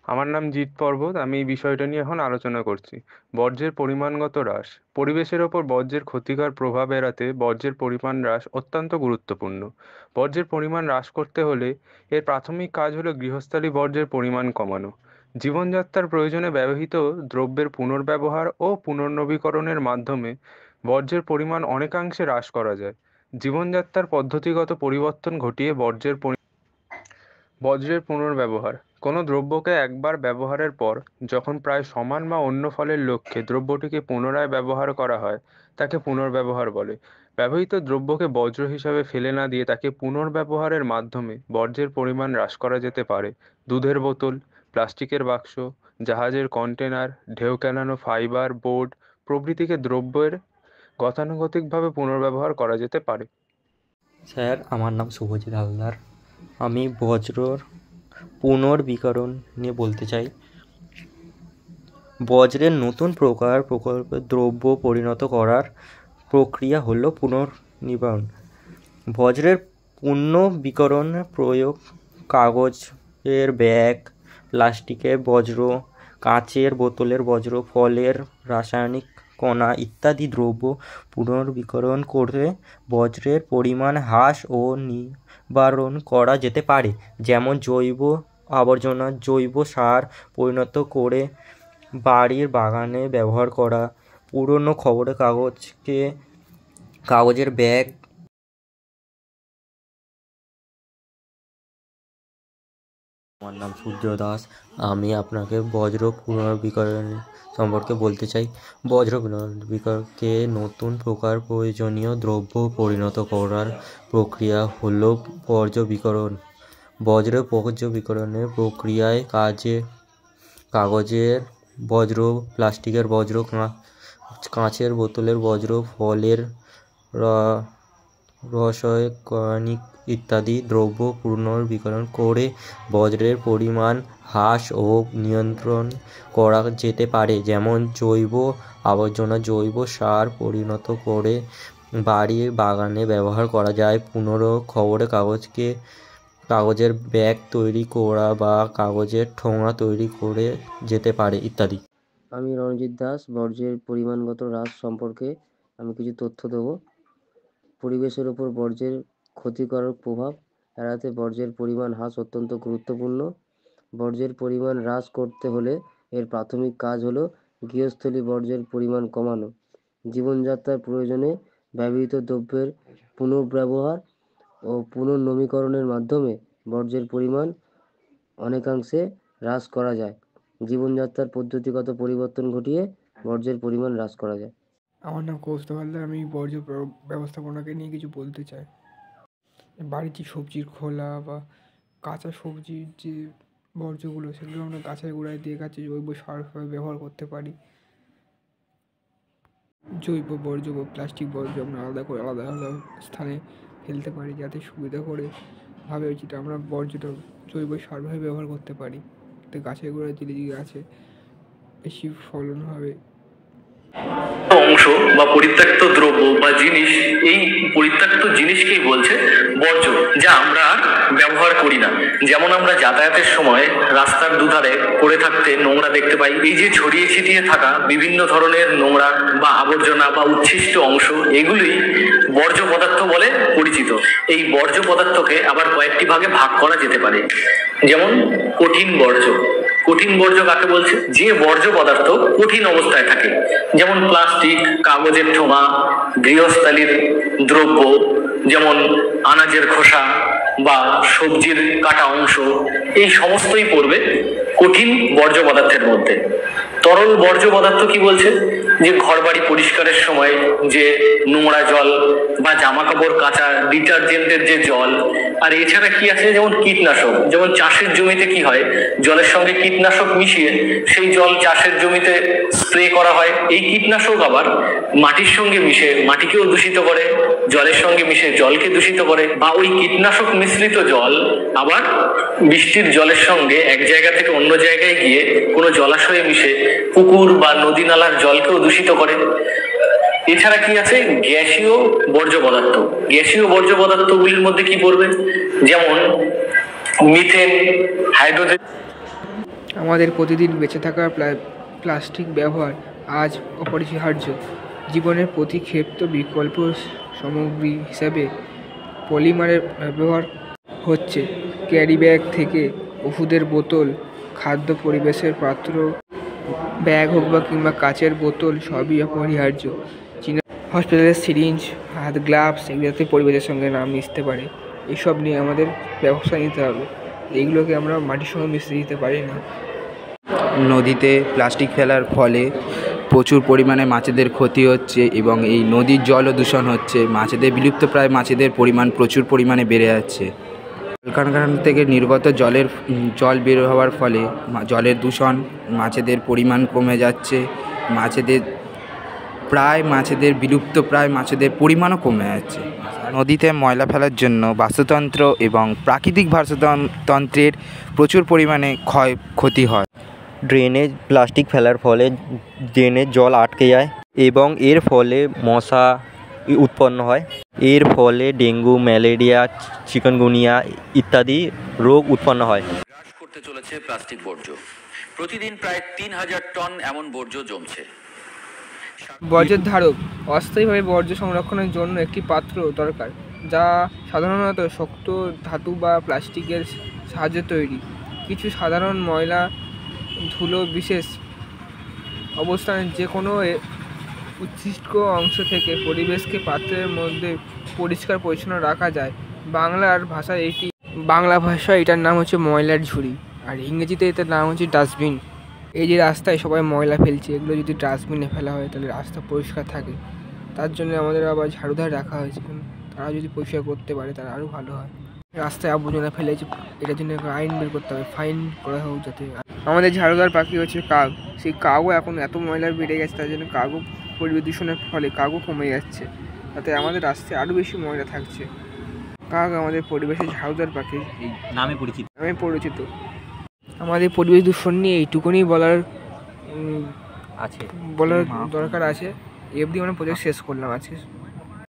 আমার নাম জিৎ পর্বত। আমি এই বিষয়টা নিয়ে এখন আলোচনা করছি। বর্জ্যের পরিমাণগত হ্রাস। পরিবেশের ওপর বর্জ্যের ক্ষতিকর প্রভাব এড়াতে বর্জ্যের পরিমাণ হ্রাস অত্যন্ত গুরুত্বপূর্ণ। বর্জ্যের পরিমাণ হ্রাস করতে হলে এর প্রাথমিক কাজ হলো গৃহস্থালী বর্জ্যের পরিমাণ কমানো। জীবনযাত্রার প্রয়োজনে ব্যবহৃত দ্রব্যের পুনর্ব্যবহার ও পুনর্নবীকরণের মাধ্যমে বর্জ্যের পরিমাণ অনেকাংশে হ্রাস করা যায়। জীবনযাত্রার পদ্ধতিগত পরিবর্তন ঘটিয়ে বজ্রের পুনর্ব্যবহার। কোনো দ্রব্যকে একবার ব্যবহারের পর যখন প্রায় সমান বা অন্য ফলের লক্ষ্যে দ্রব্যটিকে পুনরায় ব্যবহার করা হয় তাকে পুনর্ব্যবহার বলে। ব্যবহৃত দ্রব্যকে বজ্র হিসাবে ফেলে না দিয়ে তাকে পুনর্ব্যবহারের মাধ্যমে বর্জ্যের পরিমাণ হ্রাস করা যেতে পারে। দুধের বোতল, প্লাস্টিকের বাক্স, জাহাজের কন্টেনার, ঢেউ খেলানো ফাইবার বোর্ড প্রভৃতিকে দ্রব্যের গতানুগতিকভাবে পুনর্ব্যবহার করা যেতে পারে। স্যার, আমার নাম শুভজিৎ হালদার। আমি বজ্রর পুনর্বীকরণ নিয়ে বলতে চাই। বজ্রের নতুন প্রকল্পে দ্রব্য পরিণত করার প্রক্রিয়া হলো পুনর্নির্মাণ। বজ্রের পুনর্বীকরণ প্রয়োগ কাগজের ব্যাগ, প্লাস্টিকের বজ্র, কাঁচের বোতলের বজ্র, ফলের রাসায়নিক কণা ইত্যাদি দ্রব্য পুনর্বীকরণ করে বজ্রের পরিমাণ হ্রাস ও নিবারণ করা যেতে পারে। যেমন জৈব আবর্জনা জৈব সার পরিণত করে বাড়ির বাগানে ব্যবহার করা, পুরনো খবরের কাগজকে কাগজের ব্যাগ। আমার নাম সূর্য দাস। আমি আপনাকে বজ্র পুনর্বীকরণ সম্পর্কে বলতে চাই। বজ্র পুনর্বীকরণকে নতুন প্রকার প্রয়োজনীয় দ্রব্য পরিণত করার প্রক্রিয়া হলো বর্জ্যবীকরণ। বর্জ্যবীকরণের প্রক্রিয়ায় কাগজের বজ্র, প্লাস্টিকের বজ্র, কাঁচের বোতলের বজ্র, ফলের রাসায়নিক ইত্যাদি দ্রব্য পুনর্বীকরণ করে বজ্রের পরিমাণ হ্রাস ও নিয়ন্ত্রণ করা যেতে পারে। যেমন জৈব আবর্জনা জৈব সার পরিণত করে বাড়ির বাগানে ব্যবহার করা যায়, পুনরো খবরের কাগজের ব্যাগ তৈরি করা বা কাগজের ঠোঙা তৈরি করে যেতে পারে ইত্যাদি। আমি রণজিৎ দাস। বর্জ্যের পরিমাণগত হ্রাস সম্পর্কে আমি কিছু তথ্য দেবো। পরিবেশের ওপর বর্জ্যের ক্ষতিকর প্রভাব এড়াতে বর্জ্যের পরিমাণ হ্রাস অত্যন্ত গুরুত্বপূর্ণ। বর্জ্যের পরিমাণ হ্রাস করতে হলে এর প্রাথমিক কাজ হলো গৃহস্থলী বর্জ্যের পরিমাণ কমানো। জীবনযাত্রার প্রয়োজনে ব্যবহৃত দ্রব্যের পুনর্ব্যবহার ও পুনর্নবীকরণের মাধ্যমে বর্জ্যের পরিমাণ অনেকাংশে হ্রাস করা যায়। জীবনযাত্রার পদ্ধতিগত পরিবর্তন ঘটিয়ে বর্জ্যের পরিমাণ হ্রাস করা যায়। আমার নাম কৌস্তব হালদার। আমি বর্জ্য ব্যবস্থাপনাকে নিয়ে কিছু বলতে চাই। বাড়ির যে সবজির খোলা বা কাঁচা সবজির যে বর্জ্যগুলো সেগুলো আমরা গাছের গোড়ায় দিয়ে গাছে জৈব সার হিসেবে ব্যবহার করতে পারি। জৈব বর্জ্য বা প্লাস্টিক বর্জ্য আমরা আলাদা আলাদা স্থানে ফেলতে পারি, যাতে সুবিধা করে যেটা আমরা বর্জ্যটা জৈব সারভাবে ব্যবহার করতে পারি। যাতে গাছের গোড়ায় দিলে গাছে বেশি ফলন হবে। অংশ বা পরিত্যক্ত দ্রব্য বা জিনিস, এই পরিত্যক্ত জিনিসকেই বলছে বর্জ্য, যা আমরা ব্যবহার করি না। যেমন আমরা যাতায়াতের সময় রাস্তার দুধারে পড়ে থাকতে নোংরা দেখতে পাই। এই যে ছড়িয়ে ছিটিয়ে থাকা বিভিন্ন ধরনের নোংরা বা আবর্জনা বা উচ্ছিষ্ট অংশ, এগুলি বর্জ্য পদার্থ বলে পরিচিত। এই বর্জ্য পদার্থকে আবার কয়েকটি ভাগে ভাগ করা যেতে পারে। যেমন কঠিন বর্জ্য। কঠিন বর্জ্য কাকে বলছে? যে বর্জ্য পদার্থ কঠিন অবস্থায় থাকে, যেমন প্লাস্টিক, কাগজের ঠোঙা, গৃহস্থালীর দ্রব্য যেমন আনাজের খোসা বা সবজির কাটা অংশ, এই সমস্তই পড়বে কঠিন বর্জ্য পদার্থের মধ্যে। তরল বর্জ্য পদার্থ কি বলছে? যে ঘর বাড়ি পরিষ্কারের সময় যে নোংরা জল বা জামা কাপড় কাচা ডিটারজেন্টের যে জল, আর এছাড়া কি আছে, যেমন কীটনাশক। যেমন চাষের জমিতে কি হয়, জলের সঙ্গে কীটনাশক মিশিয়ে সেই জল চাষের জমিতে স্প্রে করা হয়। এই কীটনাশক আবার মাটির সঙ্গে মিশে মাটিকেও দূষিত করে, জলের সঙ্গে মিশে জলকে দূষিত করে, বা ওই কীটনাশক মিশ্রিত জল আবার বৃষ্টির জলের সঙ্গে এক জায়গা থেকে অন্য জায়গায় গিয়ে কোনো জলাশয়ে মিশে পুকুর বা নদী নালার জলকেও দূষিত করে। এছাড়া কি আছে, গ্যাসীয় বর্জ্য পদার্থ। গ্যাসীয় বর্জ্য পদার্থগুলির মধ্যে কি পড়বে? যেমন মিথেন, হাইড্রোজেন। আমাদের প্রতিদিন বেঁচে থাকার প্লাস্টিক ব্যবহার আজ অপরিহার্য। জীবনের প্রতি ক্ষেত্র বিকল্প সামগ্রী হিসাবে পলিমারের ব্যবহার হচ্ছে। ক্যারি ব্যাগ থেকে ওষুধের বোতল, খাদ্য পরিবেশের পাত্র, ব্যাগ হোক বা কিংবা কাচের বোতল সবই অপরিহার্য। হসপিটালের সিরিঞ্জ, হাত গ্লাভস এগুলোতে পরিবেশের সঙ্গে না মিশতে পারে। এসব নিয়ে আমাদের ব্যবস্থা নিতে হবে। এইগুলোকে আমরা মাটির সঙ্গে মিশতে দিতে পারি না। নদীতে প্লাস্টিক ফেলার ফলে প্রচুর পরিমাণে মাছেদের ক্ষতি হচ্ছে এবং এই নদীর জলও দূষণ হচ্ছে। মাছেদের বিলুপ্তপ্রায় মাছেদের পরিমাণ প্রচুর পরিমাণে বেড়ে যাচ্ছে। কলকারখানা থেকে নির্গত জল বের হওয়ার ফলে জলের দূষণ, মাছেদের পরিমাণ কমে যাচ্ছে। মাছেদের বিলুপ্তপ্রায় মাছেদের পরিমাণও কমে যাচ্ছে। নদীতে ময়লা ফেলার জন্য বাস্তুতন্ত্র এবং প্রাকৃতিক বাস্তুতন্ত্রের প্রচুর পরিমাণে ক্ষতি হয়। ড্রেনে প্লাস্টিক ফেলার ফলে ড্রেনের জল আটকে যায় এবং এর ফলে মশা উৎপন্ন হয়। এর ফলে ডেঙ্গু, ম্যালেরিয়া, চিকনগুনিয়া ইত্যাদি রোগ উৎপন্ন হয়। হ্রাস করতে চলেছে প্লাস্টিক বর্জ্য। প্রতিদিন প্রায় 3000 টন এমন বর্জ্য জমছে। বর্জ্যের ধারক অস্থায়ীভাবে বর্জ্য সংরক্ষণের জন্য একটি পাত্র দরকার, যা সাধারণত শক্ত ধাতু বা প্লাস্টিকের সাহায্যে তৈরি। কিছু সাধারণ ময়লা, ধুলো বিশেষ অবস্থানে যে কোনো উচ্ছিষ্ট অংশ থেকে পরিবেশকে পাত্রের মধ্যে পরিষ্কার পরিচ্ছন্ন রাখা যায়। বাংলা ভাষায় এটার নাম হচ্ছে ময়লার ঝুড়ি, আর ইংরেজিতে এটার নাম হচ্ছে ডাস্টবিন। এই যে রাস্তায় সবাই ময়লা ফেলছে, এগুলো যদি ডাস্টবিনে ফেলা হয় তাহলে রাস্তা পরিষ্কার থাকে। তার জন্য আমাদের আবার ঝাড়ুদার রাখা হয়েছে, তারা যদি পরিষ্কার করতে পারে তাহলে আরও ভালো হয়। রাস্তায় আবর্জনা ফেলেছে, এটার জন্য আইন বের করতে হবে, ফাইন করা হোক যাতে। আমাদের ঝাড়ুদার পাখি হচ্ছে কাক। সেই কাকও এখন এত ময়লা বেড়ে গেছে, তার জন্য কাকও পরিবেশ দূষণের ফলে কাকও কমে যাচ্ছে, তাতে আমাদের রাস্তায় আরও বেশি ময়লা থাকছে। কাক আমাদের পরিবেশের ঝাড়ুদার পাখি এই নামে পরিচিত। আমাদের পরিবেশ দূষণ নিয়ে এইটুকুনি বলার দরকার আছে। এ অবধি আমরা প্রজেক্ট শেষ করলাম আজকে।